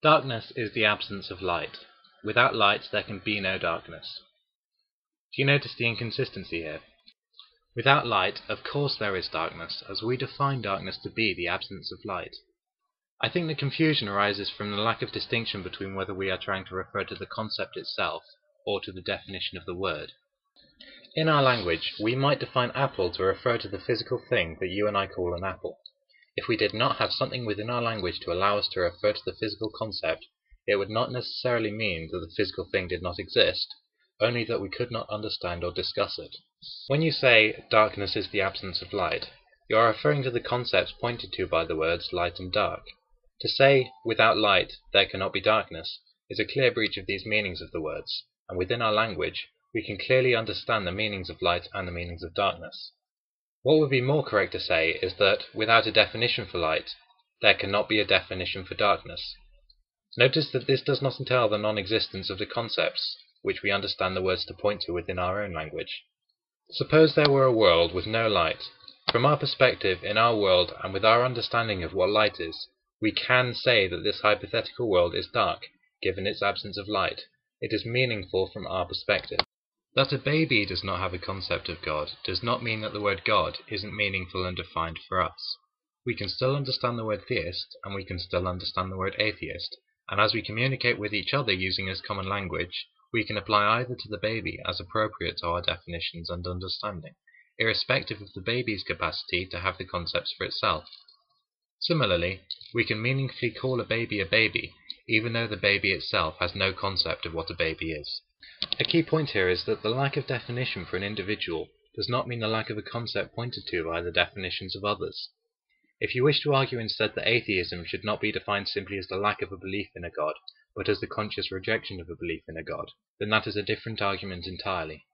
Darkness is the absence of light. Without light there can be no darkness. Do you notice the inconsistency here? Without light, of course there is darkness, as we define darkness to be the absence of light. I think the confusion arises from the lack of distinction between whether we are trying to refer to the concept itself or to the definition of the word. In our language, we might define apple to refer to the physical thing that you and I call an apple. If we did not have something within our language to allow us to refer to the physical concept, it would not necessarily mean that the physical thing did not exist, only that we could not understand or discuss it. When you say, darkness is the absence of light, you are referring to the concepts pointed to by the words light and dark. To say, without light there cannot be darkness, is a clear breach of these meanings of the words, and within our language, we can clearly understand the meanings of light and the meanings of darkness. What would be more correct to say is that, without a definition for light, there cannot be a definition for darkness. Notice that this does not entail the non-existence of the concepts which we understand the words to point to within our own language. Suppose there were a world with no light. From our perspective, in our world, and with our understanding of what light is, we can say that this hypothetical world is dark, given its absence of light. It is meaningful from our perspective. That a baby does not have a concept of God does not mean that the word God isn't meaningful and defined for us. We can still understand the word theist, and we can still understand the word atheist, and as we communicate with each other using this common language, we can apply either to the baby as appropriate to our definitions and understanding, irrespective of the baby's capacity to have the concepts for itself. Similarly, we can meaningfully call a baby, even though the baby itself has no concept of what a baby is. A key point here is that the lack of definition for an individual does not mean the lack of a concept pointed to by the definitions of others. If you wish to argue instead that atheism should not be defined simply as the lack of a belief in a God, but as the conscious rejection of a belief in a God, then that is a different argument entirely.